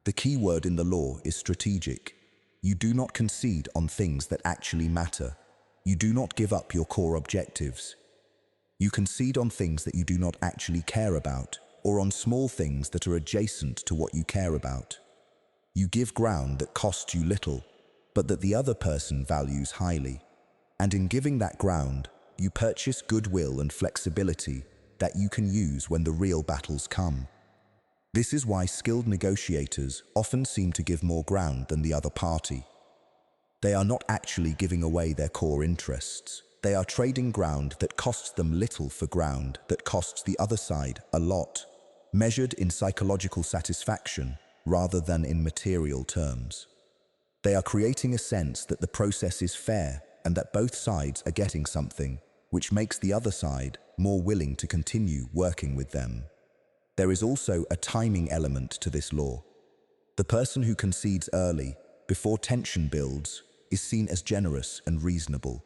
The key word in the law is strategic. You do not concede on things that actually matter. You do not give up your core objectives. You concede on things that you do not actually care about, or on small things that are adjacent to what you care about. You give ground that costs you little, but that the other person values highly. And in giving that ground, you purchase goodwill and flexibility that you can use when the real battles come. This is why skilled negotiators often seem to give more ground than the other party. They are not actually giving away their core interests. They are trading ground that costs them little for ground that costs the other side a lot, measured in psychological satisfaction rather than in material terms. They are creating a sense that the process is fair and that both sides are getting something, which makes the other side more willing to continue working with them. There is also a timing element to this law. The person who concedes early, before tension builds, is seen as generous and reasonable.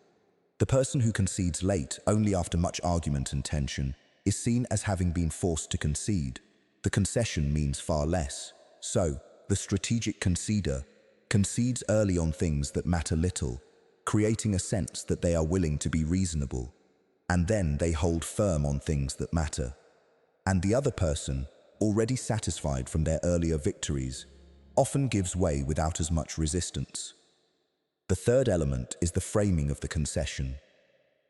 The person who concedes late, only after much argument and tension, is seen as having been forced to concede. The concession means far less. So, the strategic conceder concedes early on things that matter little, creating a sense that they are willing to be reasonable. And then they hold firm on things that matter. And the other person, already satisfied from their earlier victories, often gives way without as much resistance. The third element is the framing of the concession.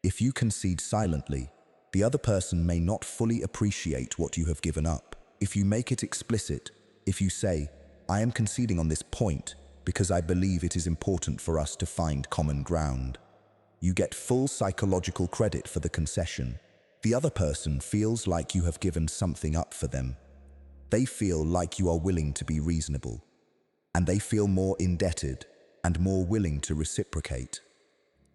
If you concede silently, the other person may not fully appreciate what you have given up. If you make it explicit, if you say, "I am conceding on this point because I believe it is important for us to find common ground," you get full psychological credit for the concession. The other person feels like you have given something up for them. They feel like you are willing to be reasonable, and they feel more indebted and more willing to reciprocate.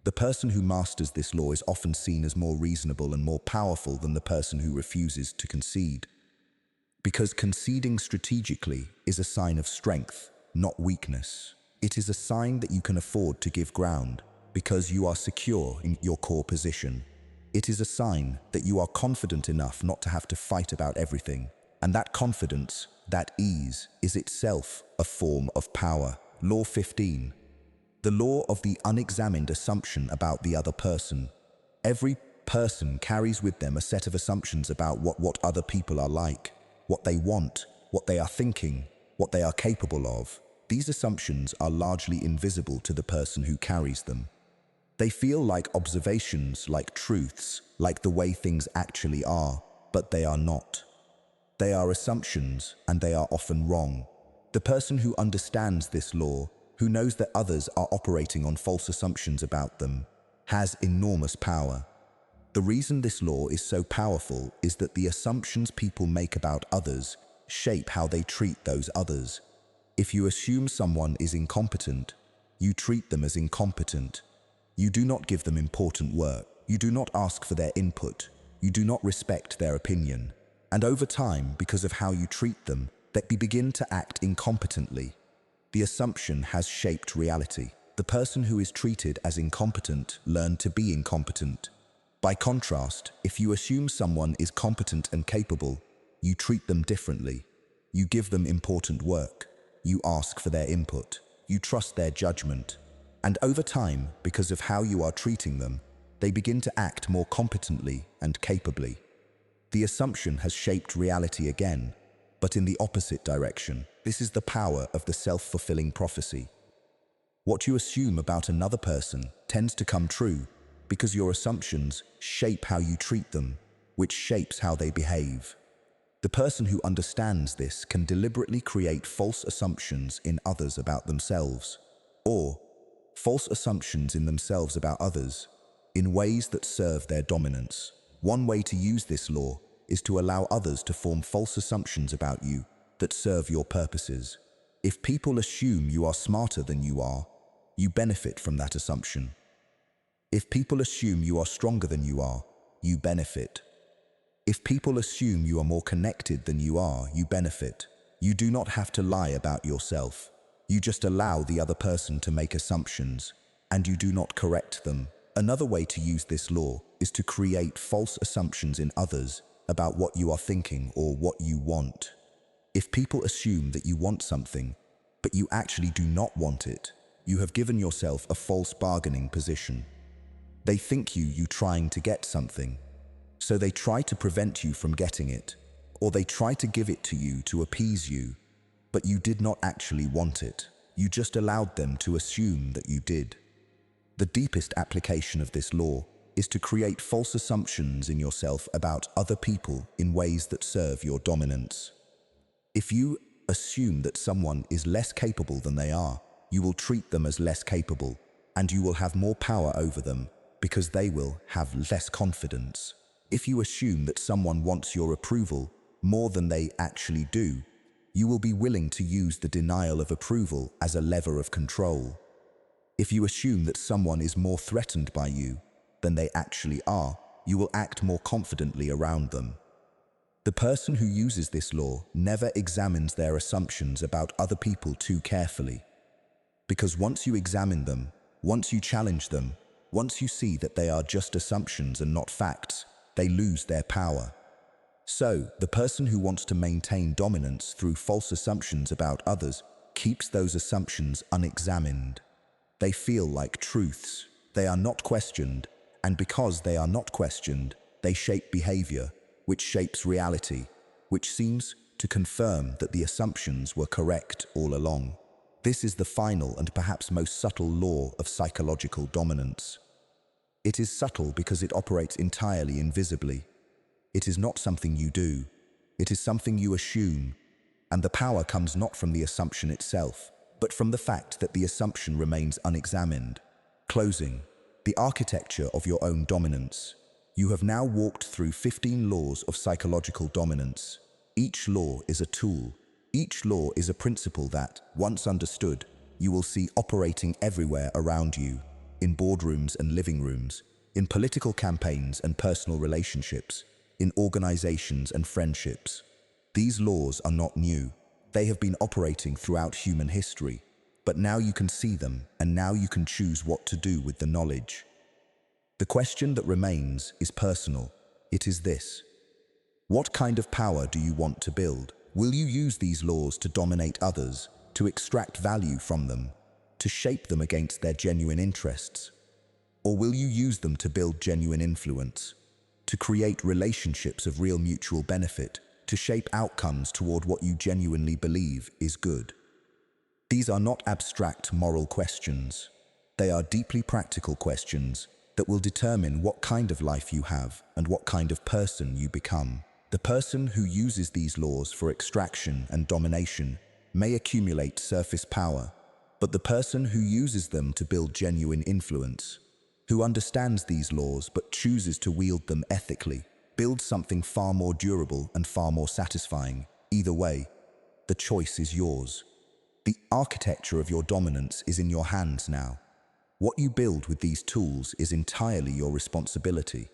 The person who masters this law is often seen as more reasonable and more powerful than the person who refuses to concede. Because conceding strategically is a sign of strength, not weakness. It is a sign that you can afford to give ground because you are secure in your core position. It is a sign that you are confident enough not to have to fight about everything. And that confidence, that ease, is itself a form of power. Law 15. The law of the unexamined assumption about the other person. Every person carries with them a set of assumptions about what other people are like, what they want, what they are thinking, what they are capable of. These assumptions are largely invisible to the person who carries them. They feel like observations, like truths, like the way things actually are, but they are not. They are assumptions, and they are often wrong. The person who understands this law, who knows that others are operating on false assumptions about them, has enormous power. The reason this law is so powerful is that the assumptions people make about others shape how they treat those others. If you assume someone is incompetent, you treat them as incompetent. You do not give them important work. You do not ask for their input. You do not respect their opinion. And over time, because of how you treat them, they begin to act incompetently. The assumption has shaped reality. The person who is treated as incompetent learned to be incompetent. By contrast, if you assume someone is competent and capable, you treat them differently. You give them important work. You ask for their input. You trust their judgment. And over time, because of how you are treating them, they begin to act more competently and capably. The assumption has shaped reality again, but in the opposite direction. This is the power of the self-fulfilling prophecy. What you assume about another person tends to come true because your assumptions shape how you treat them, which shapes how they behave. The person who understands this can deliberately create false assumptions in others about themselves, or false assumptions in themselves about others, in ways that serve their dominance. One way to use this law is to allow others to form false assumptions about you that serve your purposes. If people assume you are smarter than you benefit from that assumption. If people assume you are stronger than you benefit. If people assume you are more connected than you benefit. You do not have to lie about yourself. You just allow the other person to make assumptions, and you do not correct them. Another way to use this law is to create false assumptions in others about what you are thinking or what you want. If people assume that you want something, but you actually do not want it, you have given yourself a false bargaining position. They think you trying to get something, so they try to prevent you from getting it, or they try to give it to you to appease you, but you did not actually want it. You just allowed them to assume that you did. The deepest application of this law is to create false assumptions in yourself about other people in ways that serve your dominance. If you assume that someone is less capable than they are, you will treat them as less capable, and you will have more power over them because they will have less confidence. If you assume that someone wants your approval more than they actually do, you will be willing to use the denial of approval as a lever of control. If you assume that someone is more threatened by you than they actually are, you will act more confidently around them. The person who uses this law never examines their assumptions about other people too carefully. Because once you examine them, once you challenge them, once you see that they are just assumptions and not facts, they lose their power. So, the person who wants to maintain dominance through false assumptions about others keeps those assumptions unexamined. They feel like truths. They are not questioned, and because they are not questioned, they shape behavior, which shapes reality, which seems to confirm that the assumptions were correct all along. This is the final and perhaps most subtle law of psychological dominance. It is subtle because it operates entirely invisibly. It is not something you do. It is something you assume, and the power comes not from the assumption itself, but from the fact that the assumption remains unexamined. Closing. The architecture of your own dominance. You have now walked through 15 laws of psychological dominance. Each law is a tool. Each law is a principle that, once understood, you will see operating everywhere around you, in boardrooms and living rooms, in political campaigns and personal relationships, in organizations and friendships. These laws are not new. They have been operating throughout human history, but now you can see them, and now you can choose what to do with the knowledge. The question that remains is personal. It is this: what kind of power do you want to build? Will you use these laws to dominate others, to extract value from them, to shape them against their genuine interests? Or will you use them to build genuine influence, to create relationships of real mutual benefit, to shape outcomes toward what you genuinely believe is good? These are not abstract moral questions. They are deeply practical questions that will determine what kind of life you have and what kind of person you become. The person who uses these laws for extraction and domination may accumulate surface power, but the person who uses them to build genuine influence who understands these laws but chooses to wield them ethically, builds something far more durable and far more satisfying. Either way, the choice is yours. The architecture of your dominance is in your hands now. What you build with these tools is entirely your responsibility.